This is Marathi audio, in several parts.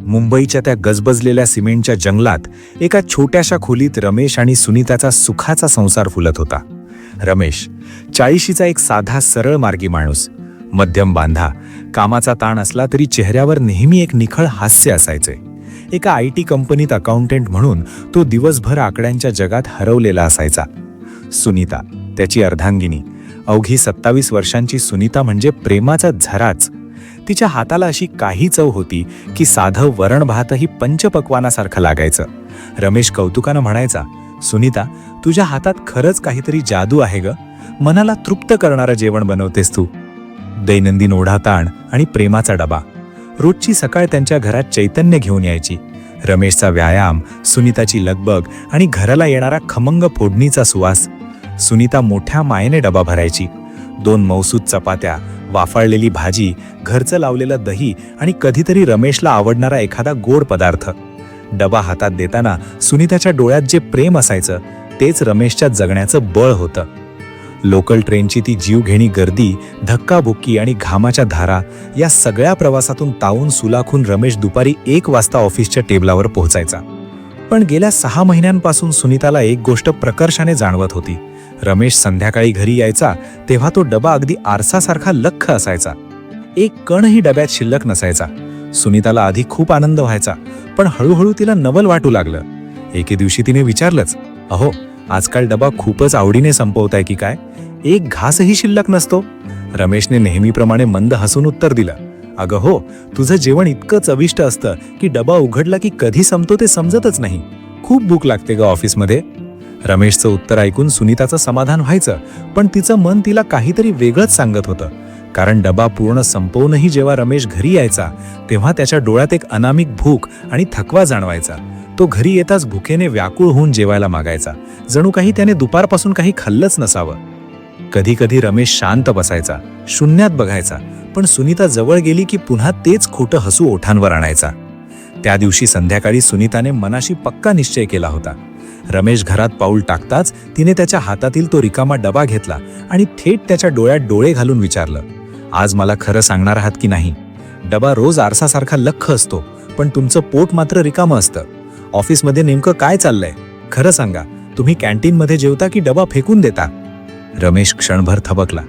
मुंबईच्या त्या गजबजलेल्या सिमेंटच्या जंगलात एका छोट्याशा खोलीत रमेश आणि सुनीताचा सुखाचा संसार फुलत होता. रमेश 40शीचा एक साधा सरळ मार्गी माणूस, मध्यम बांधा, कामाचा ताण असला तरी चेहऱ्यावर नेहमी एक निखळ हास्य असायचे. एका IT कंपनीत अकाउंटंट म्हणून तो दिवसभर आकड्यांच्या जगात हरवलेला असायचा. सुनीता त्याची अर्धांगिनी, अवघी 27 वर्षांची सुनीता म्हणजे प्रेमाचा झराच. तिच्या हाताला अशी काही चव होती की साधं वरण भातही पंचपक्वानासारखं लागायचं. रमेश कौतुकानं म्हणायचा, सुनीता, तुझ्या हातात खरंच काहीतरी जादू आहे ग. मनाला तृप्त करणारं जेवण बनवतेस तू. दैनंदिन ओढाताण आणि प्रेमाचा डबा. रोजची सकाळ त्यांच्या घरात चैतन्य घेऊन यायची. रमेशचा व्यायाम, सुनीताची लगबग आणि घराला येणारा खमंग फोडणीचा सुवास. सुनीता मोठ्या मायेने डबा भरायची. 2 मौसूद चपात्या, वाफाळलेली भाजी, घरचं लावलेलं दही आणि कधीतरी रमेशला आवडणारा एखादा गोड पदार्थ. डबा हातात देताना सुनीताच्या डोळ्यात जे प्रेम असायचं तेच रमेशच्या जगण्याचं बळ होतं. लोकल ट्रेनची ती जीवघेणी गर्दी, धक्काबुक्की आणि घामाच्या धारा या सगळ्या प्रवासातून तावून सुलाखून रमेश दुपारी 1 वाजता ऑफिसच्या टेबलावर पोहोचायचा. पण गेल्या 6 महिन्यांपासून सुनीताला एक गोष्ट प्रकर्षाने जाणवत होती. रमेश संध्याकाळी घरी यायचा तेव्हा तो डबा अगदी आरसासारखा लख्ख असायचा. एक कणही डब्यात शिल्लक नसायचा. सुनीताला आधी खूप आनंद व्हायचा, पण हळूहळू तिला नवल वाटू लागलं. एके दिवशी तिने विचारलंच, अहो, आजकाल डबा खूपच आवडीने संपवताय की काय? एक घासही शिल्लक नसतो. रमेशने नेहमीप्रमाणे मंद हसून उत्तर दिलं, अगं हो, तुझं जेवण इतकं चविष्ट असतं की डबा उघडला की कधी संपतो ते समजतच नाही. खूप भूक लागते ग ऑफिसमध्ये. रमेशचं उत्तर ऐकून सुनीताचं समाधान व्हायचं, पण तिचं मन तिला काहीतरी वेगळंच सांगत होतं. कारण डबा पूर्ण संपवूनही जेव्हा रमेश घरी यायचा तेव्हा त्याच्या डोळ्यात एक अनामिक भूक आणि थकवा जाणवायचा. तो घरी येताच भुकेने व्याकुळ होऊन जेवायला मागायचा, जणू काही त्याने दुपारपासून काही खाल्लंच नसावं. कधी कधी रमेश शांत बसायचा, शून्यात बघायचा, पण सुनीता जवळ गेली की पुन्हा तेच खोटं हसू ओठांवर आणायचा. त्या दिवशी संध्याकाळी सुनीताने मनाशी पक्का निश्चय केला होता. रमेश घरात पाऊल टाकताच तिने त्याच्या हातातील तो रिकामा डबा घेतला आणि थेट त्याच्या डोळ्यात डोळे घालून विचारलं, आज मला खरं सांगणार आहात की नाही? डबा रोज आरसासारखा लख्ख असतो, पण तुमचं पोट मात्र रिकामं असतं. ऑफिसमध्ये नेमकं काय चाललंय? खरं सांगा, तुम्ही कॅन्टीनमध्ये जेवता की डबा फेकून देता? रमेश क्षणभर थबकला.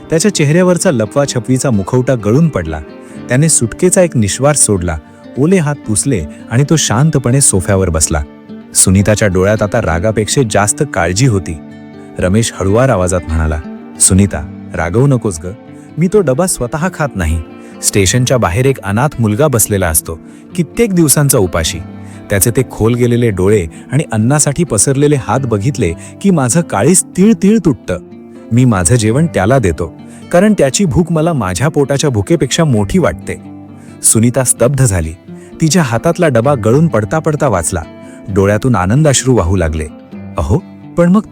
त्याच्या चेहऱ्यावरचा लपवाछपवीचा मुखवटा गळून पडला. त्याने सुटकेचा एक निश्वास सोडला, ओले हात पुसले आणि तो शांतपणे सोफ्यावर बसला. सुनीताच्या डोळ्यात आता रागापेक्षा जास्त काळजी होती. रमेश हळुवार आवाजात म्हणाला, सुनीता, रागवू नकोस ग. मी तो डबा स्वतः खात नाही. स्टेशनच्या बाहेर एक अनाथ मुलगा बसलेला असतो, कित्येक दिवसांचा उपाशी. त्याचे ते खोल गेलेले डोळे आणि अन्नासाठी पसरलेले हात बघितले की माझं काळीज तीळ तीळ तुटतं. मी माझं जेवण त्याला देतो, कारण त्याची भूक मला माझ्या पोटाच्या भुकेपेक्षा मोठी वाटते. सुनीता स्तब्ध झाली. तिच्या हातातला डबा गळून पडता पडता वाचला. डोळ्यातून आनंदाश्रू वाहू लागले. अहो, पण मग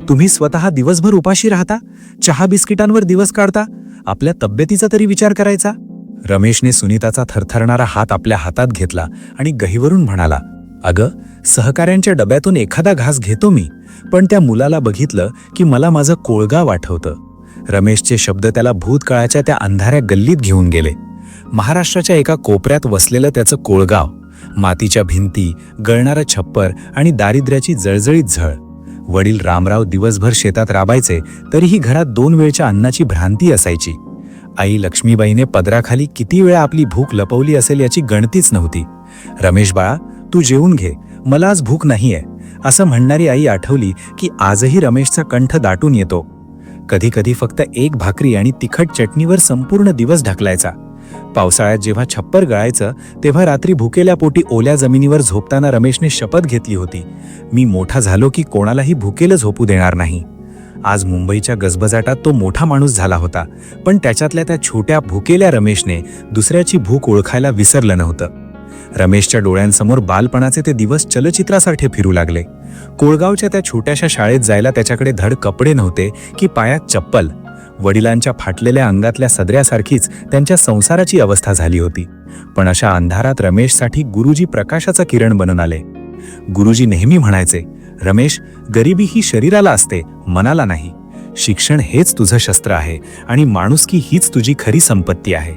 तुम्ही स्वतः दिवसभर उपाशी राहता, चहा बिस्किटांवर दिवस काढता, आपल्या तब्येतीचा तरी विचार करायचा? रमेशने सुनीताचा थरथरणारा हात आपल्या हातात घेतला आणि गहिवरून म्हणाला, अगं, सहकाऱ्यांच्या डब्यातून एखादा घास घेतो मी, पण त्या मुलाला बघितलं की मला माझं कोळगाव आठवतं. रमेशचे शब्द त्याला भूतकाळाच्या त्या अंधाऱ्या गल्लीत घेऊन गेले. महाराष्ट्राच्या एका कोपऱ्यात वसलेलं त्याचं कोळगाव. मातीच्या भिंती, गळणारं छप्पर आणि दारिद्र्याची जळजळीत झळ. वडील रामराव दिवसभर शेतात राबायचे, तरीही घरात 2 वेळच्या अन्नाची भ्रांती असायची. आई लक्ष्मीबाईने पदराखाली किती वेळा आपली भूक लपवली असेल याची गणतीच नव्हती. रमेश बाळा, तू जेवून घे, मला आज भूक नाहीये, असं म्हणणारी आई आठवली की आजही रमेशचा कंठ दाटून येतो. कधी कधी फक्त 1 भाकरी आणि तिखट चटणीवर संपूर्ण दिवस ढकलायचा. पावसाळ्यात जेव्हा छप्पर गळायचं तेव्हा रात्री भुकेल्या पोटी ओल्या जमिनीवर झोपताना रमेशने शपथ घेतली होती, मी मोठा झालो की कोणालाही भुकेलं झोपू देणार नाही. आज मुंबईच्या गजबजाटात तो मोठा माणूस झाला होता, पण त्याच्यातल्या त्या छोट्या भुकेल्या रमेशने दुसऱ्याची भूक ओळखायला विसरलं नव्हतं. रमेशच्या डोळ्यांसमोर बालपणाचे ते दिवस चलचित्रासारखे फिरू लागले. कोळगावच्या त्या छोट्याशा शाळेत जायला त्याच्याकडे धड कपडे नव्हते की पायात चप्पल. वडिलांच्या फाटलेल्या अंगातल्या सदऱ्यासारखीच त्यांच्या संसाराची अवस्था झाली होती. पण अशा अंधारात रमेशसाठी गुरुजी प्रकाशाचा किरण बनून आले. गुरुजी नेहमी म्हणायचे, रमेश, गरिबी ही शरीराला असते, मनाला नाही. शिक्षण हेच तुझं शस्त्र आहे आणि माणुसकी हीच तुझी खरी संपत्ती आहे.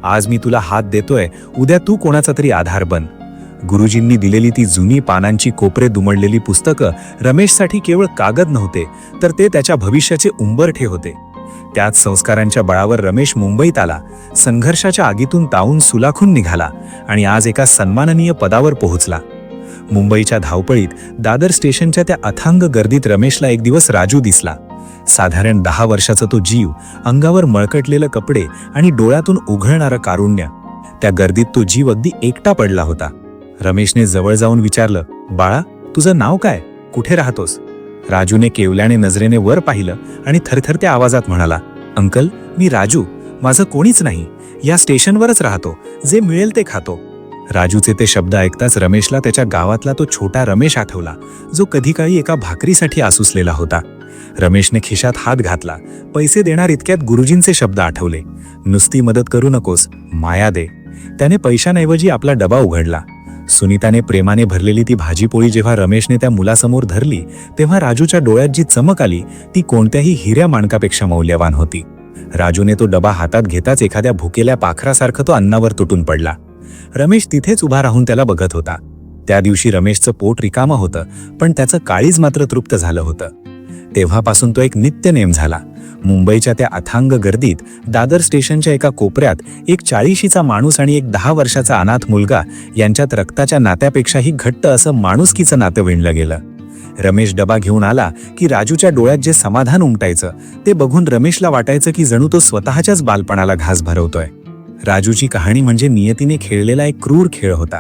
आज मी तुला हात देतोय, उद्या तू कोणाचा तरी आधार बन. गुरुजींनी दिलेली ती जुनी पानांची कोपरे दुमडलेली पुस्तकं रमेशसाठी केवळ कागद नव्हते, तर ते त्याच्या भविष्याचे उंबरठे होते. त्याच संस्कारांच्या बळावर रमेश मुंबईत आला, संघर्षाच्या आगीतून तावून सुलाखून निघाला आणि आज एका सन्माननीय पदावर पोहोचला. मुंबईच्या धावपळीत दादर स्टेशनच्या त्या अथांग गर्दीत रमेशला एक दिवस राजू दिसला. साधारण 10 वर्षाचा तो जीव, अंगावर मळकटलेले कपडे आणि डोळ्यातून उघळणारं कारुण्य. त्या गर्दीत तो जीव अगदी एकटा पडला होता. रमेशने जवळ जाऊन विचारलं, बाळा, तुझं नाव काय, कुठे राहतोस? राजूने केवल्याने नजरेने वर पाहिलं आणि थरथरत्या आवाजात म्हणाला, अंकल, मी राजू, माझं कोणीच नाही, या स्टेशनवरच राहतो, जे मिळेल ते खातो. राजूचे ते शब्द ऐकताच रमेशला त्याच्या गावातला तो छोटा रमेश आठवला, जो कधी काळी एका भाकरीसाठी आसुसलेला होता. रमेशने खिशात हात घातला. पैसे देणार इतक्यात गुरुजींचे शब्द आठवले, नुसती मदत करू नकोस, माया दे. त्याने पैशांऐवजी आपला डबा उघडला. सुनीताने प्रेमाने भरलेली ती भाजीपोळी जेव्हा रमेशने त्या मुलासमोर धरली, तेव्हा राजूच्या डोळ्यात जी चमक आली ती कोणत्याही हिऱ्या माणकापेक्षा मौल्यवान होती. राजूने तो डबा हातात घेताच एखाद्या भुकेल्या पाखरासारखं तो अन्नावर तुटून पडला. रमेश तिथेच उभा राहून त्याला बघत होता. त्या दिवशी रमेशचं पोट रिकामं होतं, पण त्याचं काळीज मात्र तृप्त झालं होतं. तेव्हापासून तो एक नित्यनेम झाला. मुंबईच्या त्या अथांग गर्दीत दादर स्टेशनच्या एका कोपऱ्यात एक 40शीचा माणूस आणि एक 10 वर्षाचा अनाथ मुलगा यांच्यात रक्ताच्या नात्यापेक्षाही घट्ट असं माणुसकीचं नातं विणलं गेलं. रमेश डबा घेऊन आला की राजूच्या डोळ्यात जे समाधान उमटायचं ते बघून रमेशला वाटायचं की जणू तो स्वतःच्याच बालपणाला घास भरवतोय. राजूची कहाणी म्हणजे नियतीने खेळलेला एक क्रूर खेळ होता.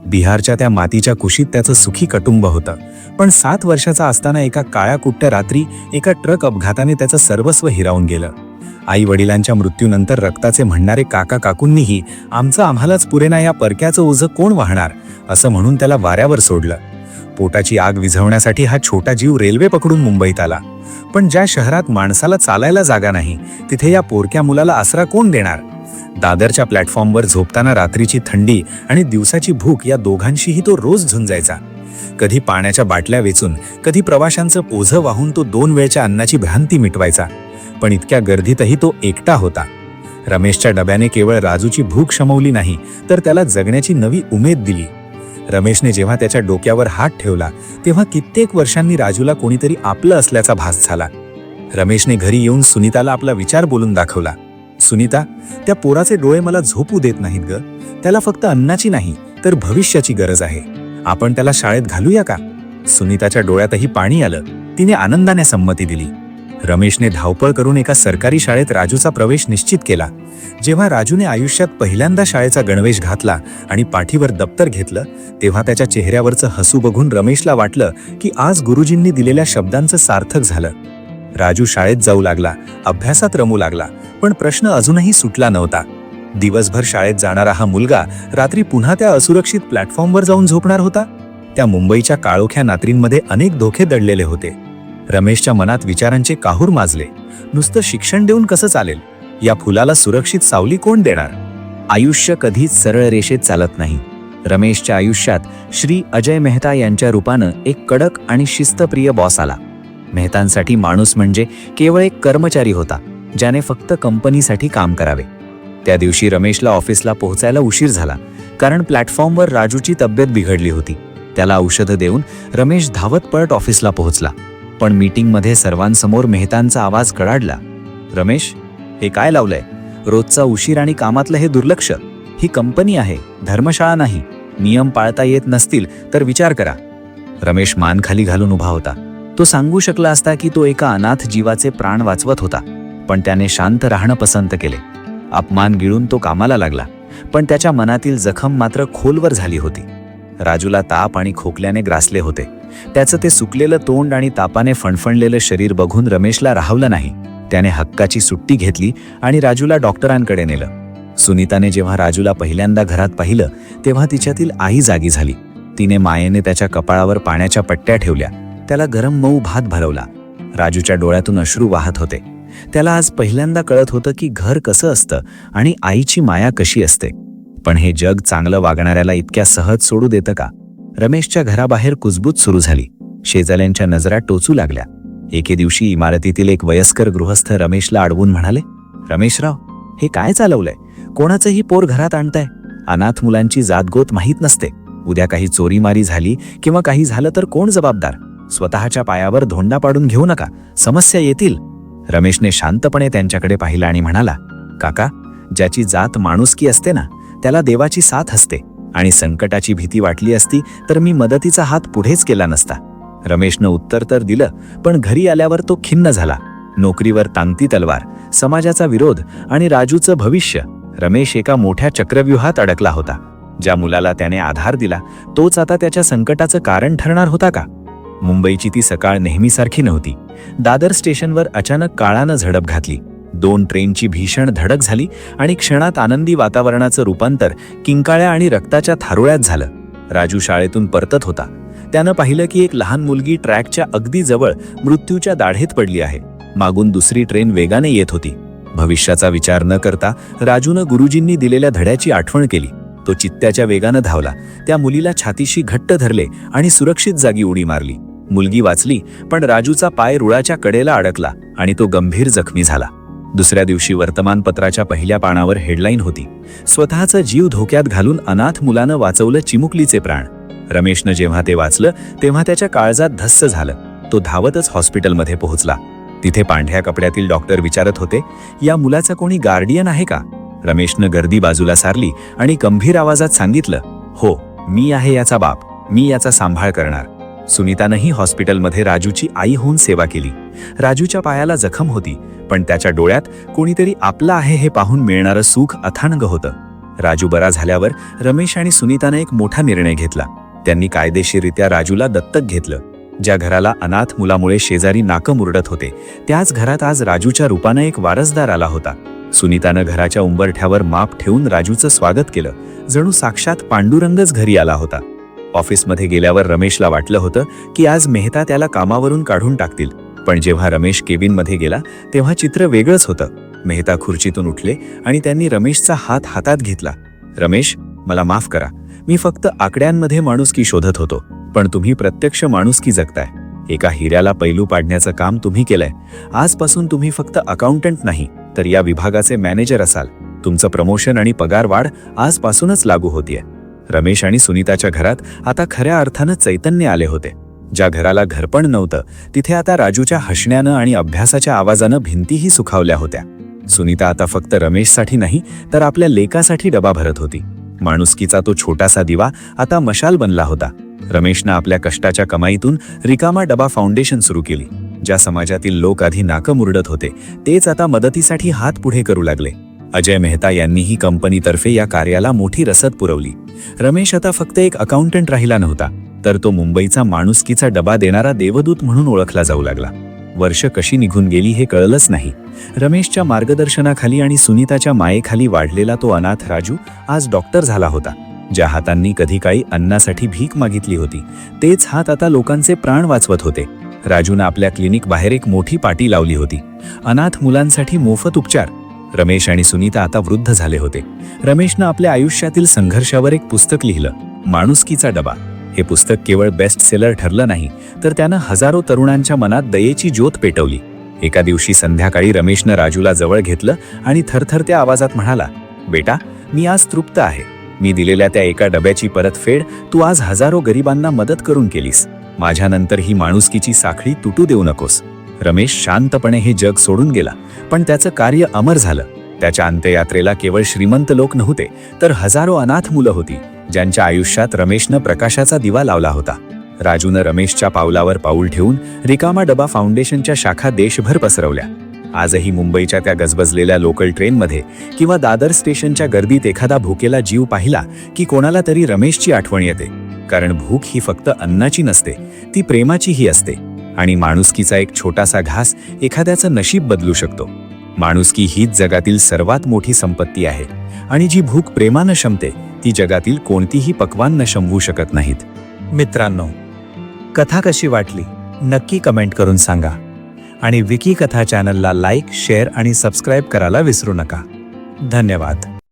बिहारच्या त्या मातीच्या कुशीत त्याचं सुखी कुटुंब होतं, पण 7 वर्षाचा असताना एका काळ्या कुट्ट्या रात्री एका ट्रक अपघाताने त्याचं सर्वस्व हिरावून गेलं. आई वडिलांच्या मृत्यूनंतर रक्ताचे म्हणणारे काका काकूंनीही आमचं आम्हालाच पुरेना, या परक्याचं ओझं कोण वाहणार, असं म्हणून त्याला वाऱ्यावर सोडलं. पोटाची आग विझवण्यासाठी हा छोटा जीव रेल्वे पकडून मुंबईत आला. पण ज्या शहरात माणसाला चालायला जागा नाही, तिथे या पोरक्या मुलाला आसरा कोण देणार? दादरच्या प्लॅटफॉर्मवर झोपताना रात्रीची थंडी आणि दिवसाची भूक या दोघांशीही तो रोज झुंजायचा. कधी पाण्याच्या बाटल्या वेचून, कधी प्रवाशांचं ओझं वाहून तो 2 वेळच्या अन्नाची भ्रांती मिटवायचा. पण इतक्या गर्दीतही तो एकटा होता. रमेशच्या डब्याने केवळ राजूची भूक शमवली नाही, तर त्याला जगण्याची नवी उमेद दिली. रमेशने जेव्हा त्याच्या डोक्यावर हात ठेवला, तेव्हा कित्येक वर्षांनी राजूला कोणीतरी आपलं असल्याचा भास झाला. रमेशने घरी येऊन सुनीताला आपला विचार बोलून दाखवला. सुनीता, त्या पोराचे डोळे मला झोपू देत नाहीत ग. त्याला फक्त अन्नाची नाही, तर भविष्याची गरज आहे. आपण त्याला शाळेत घालूया का? सुनीताच्या डोळ्यातही पाणी आलं. तिने आनंदाने संमती दिली. रमेशने धावपळ करून एका सरकारी शाळेत राजूचा प्रवेश निश्चित केला. जेव्हा राजूने आयुष्यात पहिल्यांदा शाळेचा गणवेश घातला आणि पाठीवर दप्तर घेतलं, तेव्हा त्याच्या चेहऱ्यावरचं हसू बघून रमेशला वाटलं की आज गुरुजींनी दिलेल्या शब्दांचं सार्थक झालं. राजू शाळेत जाऊ लागला, अभ्यासात रमू लागला, पण प्रश्न अजूनही सुटला नव्हता. दिवसभर शाळेत जाणारा हा मुलगा रात्री पुन्हा त्या असुरक्षित प्लॅटफॉर्मवर जाऊन झोपणार होता. त्या मुंबईच्या काळोख्या रात्रींमध्ये अनेक धोके दडलेले होते. रमेशच्या मनात विचारांचे काहूर माजले. नुसतं शिक्षण देऊन कसं चालेल? या फुलाला सुरक्षित सावली कोण देणार? आयुष्य कधीच सरळ रेषेत चालत नाही. रमेशच्या आयुष्यात श्री अजय मेहता यांच्या रूपानं एक कडक आणि शिस्तप्रिय बॉस आला. मेहतांसाठी माणूस म्हणजे केवळ एक कर्मचारी होता, ज्याने फक्त कंपनीसाठी काम करावे. त्या दिवशी रमेशला ऑफिसला पोहोचायला उशीर झाला, कारण प्लॅटफॉर्मवर राजूची तब्येत बिघडली होती. त्याला औषधं देऊन रमेश धावत पळत ऑफिसला पोहोचला. पण मीटिंगमध्ये सर्वांसमोर मेहतांचा आवाज कडाडला. रमेश, हे काय लावलंय? रोजचा उशीर आणि कामातलं हे दुर्लक्ष. ही कंपनी आहे, धर्मशाळा नाही. नियम पाळता येत नसतील तर विचार करा. रमेश मान खाली घालून उभा होता. तो सांगू शकला असता की तो एका अनाथ जीवाचे प्राण वाचवत होता, पण त्याने शांत राहणं पसंत केले. अपमान गिळून तो कामाला लागला, पण त्याच्या मनातील जखम मात्र खोलवर झाली होती. राजूला ताप आणि खोकल्याने ग्रासले होते. त्याचं ते सुकलेलं तोंड आणि तापाने फणफणलेलं शरीर बघून रमेशला राहवलं नाही. त्याने हक्काची सुट्टी घेतली आणि राजूला डॉक्टरांकडे नेलं. सुनीताने जेव्हा राजूला पहिल्यांदा घरात पाहिलं, तेव्हा तिच्यातील आई जागी झाली. तिने मायेने त्याच्या कपाळावर पाण्याच्या पट्ट्या ठेवल्या. त्याला गरम मऊ भात भरवला. राजूच्या डोळ्यातून अश्रू वाहत होते. त्याला आज पहिल्यांदा कळत होतं की घर कसं असतं आणि आईची माया कशी असते. पण हे जग चांगलं वागणाऱ्याला इतक्या सहज सोडू देतं का? रमेशच्या घराबाहेर कुजबूज सुरू झाली. शेजाऱ्यांच्या नजरा टोचू लागल्या. एके दिवशी इमारतीतील एक वयस्कर गृहस्थ रमेशला अडवून म्हणाले, रमेशराव, हे काय चालवलंय? कोणाचंही पोर घरात आणताय. अनाथ मुलांची जातगोत माहीत नसते. उद्या काही चोरीमारी झाली किंवा काही झालं तर कोण जबाबदार? स्वतःच्या पायावर धोंडा पाडून घेऊ नका, समस्या येतील. रमेशने शांतपणे त्यांच्याकडे पाहिलं आणि म्हणाला, काका, ज्याची जात माणुसकी असते ना, त्याला देवाची साथ असते. आणि संकटाची भीती वाटली असती तर मी मदतीचा हात पुढेच केला नसता. रमेशनं उत्तर तर दिलं, पण घरी आल्यावर तो खिन्न झाला. नोकरीवर तांगती तलवार, समाजाचा विरोध आणि राजूचं भविष्य. रमेश एका मोठ्या चक्रव्यूहात अडकला होता. ज्या मुलाला त्याने आधार दिला तोच आता त्याच्या संकटाचं कारण ठरणार होता का? मुंबईची ती सकाळ नेहमीसारखी नव्हती. दादर स्टेशनवर अचानक काळानं झडप घातली. 2 ट्रेनची भीषण धडक झाली आणि क्षणात आनंदी वातावरणाचं रूपांतर किंकाळ्या आणि रक्ताच्या थारोळ्यात झालं. राजू शाळेतून परतत होता. त्यानं पाहिलं की एक लहान मुलगी ट्रॅकच्या अगदी जवळ मृत्यूच्या दाढेत पडली आहे. मागून दुसरी ट्रेन वेगाने येत होती. भविष्याचा विचार न करता राजूनं गुरुजींनी दिलेल्या धड्याची आठवण केली. तो चित्त्याच्या वेगानं धावला. त्या मुलीला छातीशी घट्ट धरले आणि सुरक्षित जागी उडी मारली. मुलगी वाचली, पण राजूचा पाय रुळाच्या कडेला अडकला आणि तो गंभीर जखमी झाला. दुसऱ्या दिवशी वर्तमानपत्राच्या पहिल्या पानावर हेडलाईन होती, स्वतःचा जीव धोक्यात घालून अनाथ मुलानं वाचवलं चिमुकलीचे प्राण. रमेशनं जेव्हा ते वाचलं तेव्हा त्याच्या काळजात धस्स झालं. तो धावतच हॉस्पिटलमध्ये पोहोचला. तिथे पांढऱ्या कपड्यातील डॉक्टर विचारत होते, या मुलाचा कोणी गार्डियन आहे का? रमेशनं गर्दी बाजूला सारली आणि गंभीर आवाजात सांगितलं, हो, मी आहे याचा बाप, मी याचा सांभाळ करणार. सुनीतानंही हॉस्पिटलमध्ये राजूची आई होऊन सेवा केली. राजूच्या पायाला जखम होती, पण त्याच्या डोळ्यात कोणीतरी आपला आहे हे पाहून मिळणारं सुख अथांग होतं. राजू बरा झाल्यावर रमेश आणि सुनीतानं एक मोठा निर्णय घेतला. त्यांनी कायदेशीररित्या राजूला दत्तक घेतलं. ज्या घराला अनाथ मुलामुळे शेजारी नाकं मुरडत होते, त्याच घरात आज राजूच्या रूपानं एक वारसदार आला होता. सुनीतानं घराच्या उंबरठ्यावर माप ठेवून राजूचं स्वागत केलं, जणू साक्षात पांडुरंगच घरी आला होता. ऑफिसमध्ये गेल्यावर रमेशला वाटलं होतं की आज मेहता त्याला कामावरून काढून टाकतील, पण जेव्हा रमेश केबिनमध्ये गेला तेव्हा चित्र वेगळंच होतं. मेहता खुर्चीतून उठले आणि त्यांनी रमेशचा हात हातात घेतला. रमेश, मला माफ करा, मी फक्त आकड्यांमध्ये माणुसकी शोधत होतो, पण तुम्ही प्रत्यक्ष माणुसकी जगताय. एका हिऱ्याला पैलू पाडण्याचं काम तुम्ही केलंय. आजपासून तुम्ही फक्त अकाउंटंट नाही तर या विभागाचे मॅनेजर असाल. तुमचं प्रमोशन आणि पगार वाढ आजपासूनच लागू होतीये. रमेश आणि सुनीताच्या घरात आता खऱ्या अर्थानं चैतन्य आले होते. ज्या घराला घरपण नव्हतं तिथे आता राजूच्या हसण्यानं आणि अभ्यासाच्या आवाजानं भिंतीही सुखावल्या होत्या. सुनीता आता फक्त रमेशसाठी नाही तर आपल्या लेकासाठी डबा भरत होती. माणुसकीचा तो छोटासा दिवा आता मशाल बनला होता. रमेशनं आपल्या कष्टाच्या कमाईतून रिकामा डबा फाउंडेशन सुरू केली. ज्या समाजातील लोक आधी नाकं मुरडत होते तेच आता मदतीसाठी हात पुढे करू लागले. अजय मेहता यांनीही कंपनीतर्फे या कार्याला मोठी रसद पुरवली. रमेश आता फक्त एक अकाउंटंट राहिला नव्हता, तर तो मुंबईचा माणुसकीचा डबा देणारा देवदूत म्हणून ओळखला जाऊ लागला. वर्ष कशी निघून गेली हे कळलंच नाही. रमेशच्या मार्गदर्शनाखाली आणि सुनीताच्या मायेखाली वाढलेला तो अनाथ राजू आज डॉक्टर झाला होता. ज्या हातांनी कधी काळी अन्नासाठी भीक मागितली होती तेच हात आता लोकांचे प्राण वाचवत होते. राजूनं आपल्या क्लिनिक बाहेर एक मोठी पाटी लावली होती, अनाथ मुलांसाठी मोफत उपचार. रमेश आणि सुनीता आता वृद्ध झाले होते. रमेशनं आपल्या आयुष्यातील संघर्षावर एक पुस्तक लिहिलं, माणुसकीचा डबा. हे पुस्तक केवळ बेस्ट सेलर ठरलं नाही, तर त्यानं हजारो तरुणांच्या मनात दयेची ज्योत पेटवली. एका दिवशी संध्याकाळी रमेशनं राजूला जवळ घेतलं आणि थरथरत्या आवाजात म्हणाला, बेटा, मी आज तृप्त आहे. मी दिलेल्या त्या एका डब्याची परतफेड तू आज हजारो गरिबांना मदत करून केलीस. माझ्यानंतर ही माणुसकीची साखळी तुटू देऊ नकोस. रमेश शांतपणे हे जग सोडून गेला, पण त्याचं कार्य अमर झालं. त्याच्या अंत्ययात्रेला केवळ श्रीमंत लोक नव्हते, तर हजारो अनाथ मुलं होती, ज्यांच्या आयुष्यात रमेशनं प्रकाशाचा दिवा लावला होता. राजूनं रमेशच्या पावलावर पाऊल ठेवून रिकामा डबा फाउंडेशनच्या शाखा देशभर पसरवल्या. आजही मुंबईच्या त्या गजबजलेल्या लोकल ट्रेनमध्ये किंवा दादर स्टेशनच्या गर्दीत एखादा भुकेला जीव पाहिला की कोणाला तरी रमेशची आठवण येते. कारण भूक ही फक्त अन्नाची नसते, ती प्रेमाचीही असते. आणि माणुसकीचा एक छोटासा घास एखाद्याचं नशीब बदलू शकतो. माणुसकी हीच जगातील सर्वात मोठी संपत्ती आहे, आणि जी भूक प्रेमानं शमते ती जगातील कोणतीही पक्वान्न शमवू शकत नाहीत. मित्रांनो, कथा कशी वाटली नक्की कमेंट करून सांगा. आणि विकी कथा चॅनलला लाईक, शेअर आणि सबस्क्राईब करायला विसरू नका. धन्यवाद.